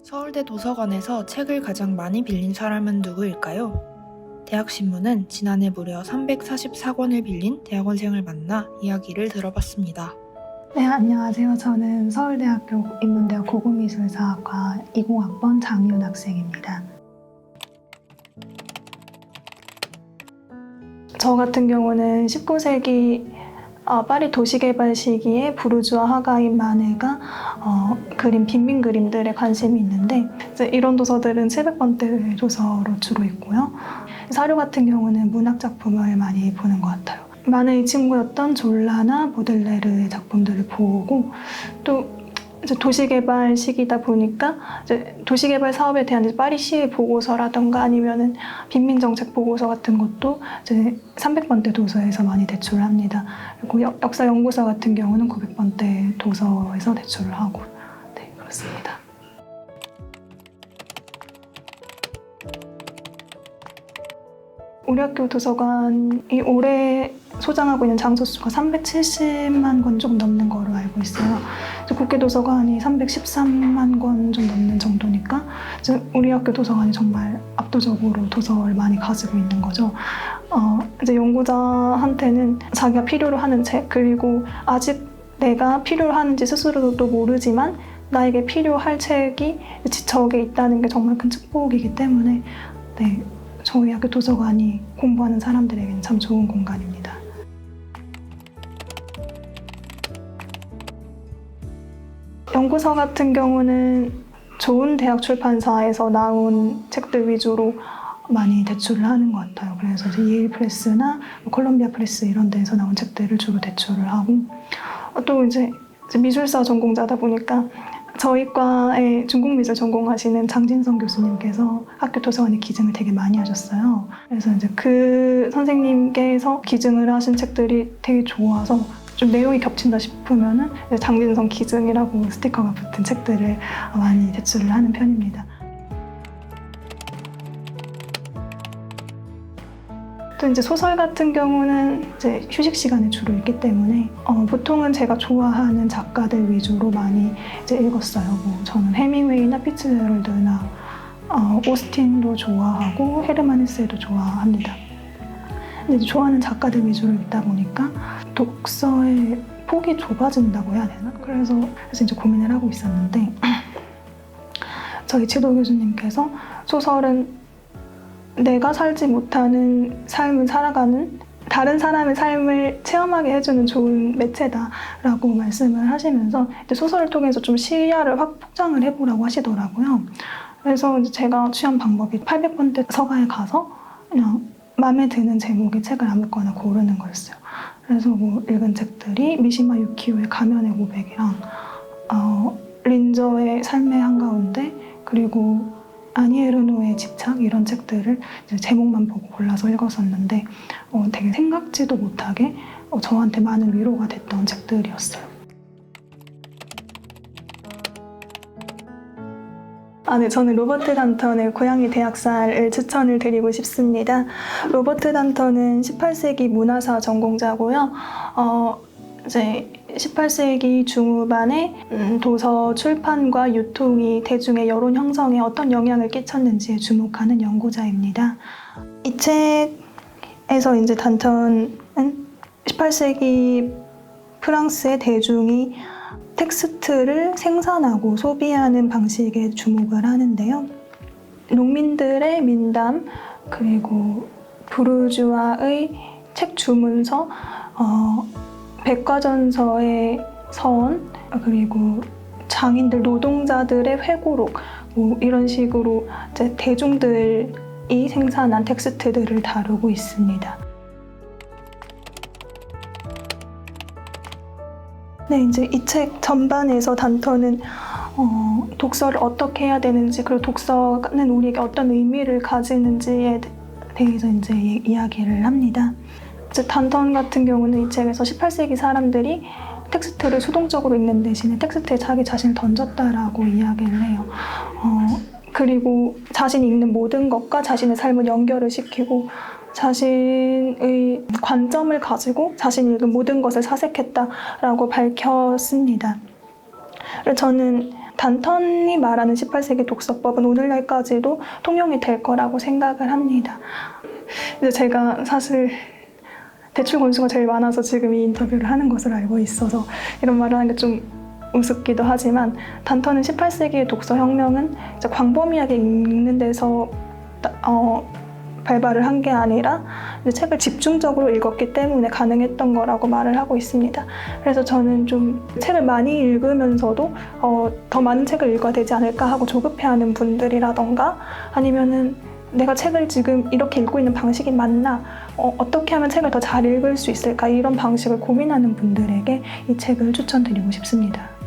서울대 도서관에서 책을 가장 많이 빌린 사람은 누구일까요? 대학신문은 지난해 무려 344권을 빌린 대학원생을 만나 이야기를 들어봤습니다. 네, 안녕하세요. 저는 서울대학교 인문대학 고고미술사학과 20학번 장희은 학생입니다. 저 같은 경우는 19세기 파리 도시개발 시기에 부르주아 화가인 마네가 그린 빈민 그림들에 관심이 있는데 이런 도서들은 700권대 도서로 주로 있고요. 사료 같은 경우는 문학 작품을 많이 보는 것 같아요. 마네의 친구였던 졸라나 보들레르의 작품들을 보고 또 이제 도시개발 시기다 보니까 이제 도시개발 사업에 대한 이제 파리시의 보고서라던가 아니면은 빈민정책 보고서 같은 것도 이제 300번대 도서에서 많이 대출을 합니다. 그리고 역사 연구서 같은 경우는 900번대 도서에서 대출을 하고 네, 그렇습니다. 우리 학교 도서관이 올해 소장하고 있는 장소 수가 370만 권 좀 넘는 거로 알고 있어요. 국회 도서관이 313만 권 좀 넘는 정도니까 우리 학교 도서관이 정말 압도적으로 도서를 많이 가지고 있는 거죠. 이제 연구자한테는 자기가 필요로 하는 책, 그리고 아직 내가 필요로 하는지 스스로도 모르지만 나에게 필요할 책이 지척에 있다는 게 정말 큰 축복이기 때문에 네, 저희 학교 도서관이 공부하는 사람들에게는 참 좋은 공간입니다. 연구서 같은 경우는 좋은 대학 출판사에서 나온 책들 위주로 많이 대출을 하는 것 같아요. 그래서 예일 프레스나 콜롬비아 프레스 이런 데서 나온 책들을 주로 대출을 하고 또 이제 미술사 전공자다 보니까 저희 과에 중국미술 전공하시는 장진성 교수님께서 학교 도서관에 기증을 되게 많이 하셨어요. 그래서 이제 그 선생님께서 기증을 하신 책들이 되게 좋아서 좀 내용이 겹친다 싶으면은 장진성 기증이라고 스티커가 붙은 책들을 많이 대출을 하는 편입니다. 또 이제 소설 같은 경우는 이제 휴식 시간에 주로 읽기 때문에 보통은 제가 좋아하는 작가들 위주로 많이 이제 읽었어요. 뭐 저는 해밍웨이나 피츠제럴드나 오스틴도 좋아하고 헤르만 헤세도 좋아합니다. 근데 이제 좋아하는 작가들 위주로 읽다 보니까 독서의 폭이 좁아진다고 해야 되나? 그래서 이제 고민을 하고 있었는데 저희 지도 교수님께서 소설은 내가 살지 못하는 삶을 살아가는 다른 사람의 삶을 체험하게 해주는 좋은 매체다라고 말씀을 하시면서 소설을 통해서 좀 시야를 확 폭장을 해보라고 하시더라고요. 그래서 제가 취한 방법이 800번대 서가에 가서 그냥 마음에 드는 제목의 책을 아무거나 고르는 거였어요. 그래서 뭐 읽은 책들이 미시마 유키오의 가면의 고백이랑 린저의 삶의 한가운데 그리고 아니에르노의 집착 이런 책들을 이제 제목만 보고 골라서 읽었었는데 되게 생각지도 못하게 저한테 많은 위로가 됐던 책들이었어요. 네, 저는 로버트 단턴의 고양이 대학살을 추천을 드리고 싶습니다. 로버트 단턴은 18세기 문화사 전공자고요. 이제 18세기 중후반에 도서 출판과 유통이 대중의 여론 형성에 어떤 영향을 끼쳤는지에 주목하는 연구자입니다. 이 책에서 이제 단턴은 18세기 프랑스의 대중이 텍스트를 생산하고 소비하는 방식에 주목을 하는데요. 농민들의 민담, 그리고 부르주아의 책 주문서, 백과전서의 서원, 그리고 장인들, 노동자들의 회고록 뭐 이런 식으로 이제 대중들이 생산한 텍스트들을 다루고 있습니다. 네, 이제 이 책 전반에서 단턴은 독서를 어떻게 해야 되는지 그리고 독서는 우리에게 어떤 의미를 가지는지에 대해서 이제 이야기를 합니다. 이제 단턴 같은 경우는 이 책에서 18세기 사람들이 텍스트를 수동적으로 읽는 대신에 텍스트에 자기 자신을 던졌다라고 이야기를 해요. 그리고 자신이 읽는 모든 것과 자신의 삶을 연결을 시키고 자신의 관점을 가지고 자신이 읽은 모든 것을 사색했다라고 밝혔습니다. 저는 단턴이 말하는 18세기 독서법은 오늘날까지도 통용이 될 거라고 생각을 합니다. 이제 제가 사실 대출 건수가 제일 많아서 지금 이 인터뷰를 하는 것을 알고 있어서 이런 말을 하는 게 좀 우습기도 하지만 단턴은 18세기의 독서혁명은 이제 광범위하게 읽는 데서 발발을 한 게 아니라 이제 책을 집중적으로 읽었기 때문에 가능했던 거라고 말을 하고 있습니다. 그래서 저는 좀 책을 많이 읽으면서도 더 많은 책을 읽어야 되지 않을까 하고 조급해하는 분들이라던가 아니면은 내가 책을 지금 이렇게 읽고 있는 방식이 맞나? 어떻게 하면 책을 더 잘 읽을 수 있을까? 이런 방식을 고민하는 분들에게 이 책을 추천드리고 싶습니다.